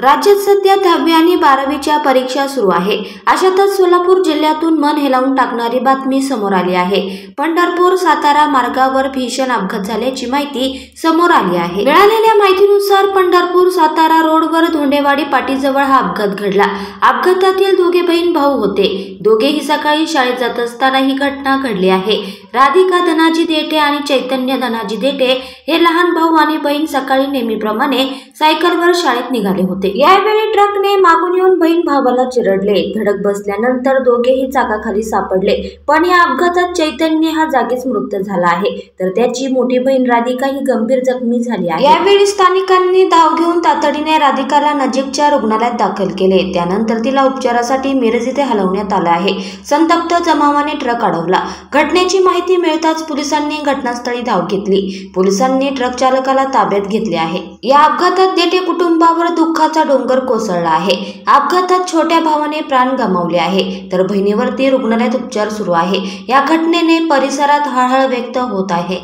राज्यात सध्या 10वी आणि 12वीच्या परीक्षा सुरू आहे. अशातच सोलापूर जिल्ह्यातून मन हेलावून टाकणारी बातमी समोर आली आहे. पंढरपूर सातारा मार्गावर भीषण अपघात झाल्याची माहिती समोर आली आहे. मिळालेल्या माहितीनुसार पंढरपूर सातारा रोडवर धोंडेवाडी पाटीजवळ हा अपघात घडला. अपघातातील दोघे बहीण भाऊ होते. दोघेही सकाळी शाळेत जात असताना ही घटना घडली आहे. राधिका धनाजी देठे आणि चैतन्य धनाजी देठे हे लहान भाऊ आणि बहीण सकाळी नेहमीप्रमाणे सायकलवर शाळेत निघाले होते. यावेळी ट्रकने मागून येऊन बहीण भावाला चिरडले. धडक बसल्यानंतर दोघेही चाकाखाली सापडले. पण या अपघातात चैतन्य हा जागीच मृत्यू झाला आहे, तर त्याची मोठी बहीण राधिका ही गंभीर जखमी झाली आहे. यावेळी स्थानिकांनी धाव घेऊन तातडीने राधिकाला नजीकच्या रुग्णालयात दाखल केले. त्यानंतर तिला उपचारासाठी मिरज येथे हलवण्यात आलं आहे. संतप्त जमावाने ट्रक अडवला. घटनेची माहिती मिळताच पोलिसांनी घटनास्थळी धाव घेतली. पोलिसांनी ट्रक चालकाला ताब्यात घेतले आहे. या अपघातात देठे कुटुंबावर दुःखाचा डोंगर कोसळला आहे. अपघातात छोट्या भावाने प्राण गमावले आहे, तर बहिणीवरती रुग्णालयात उपचार सुरू आहे. या घटनेने परिसरात हळहळ व्यक्त होत आहे.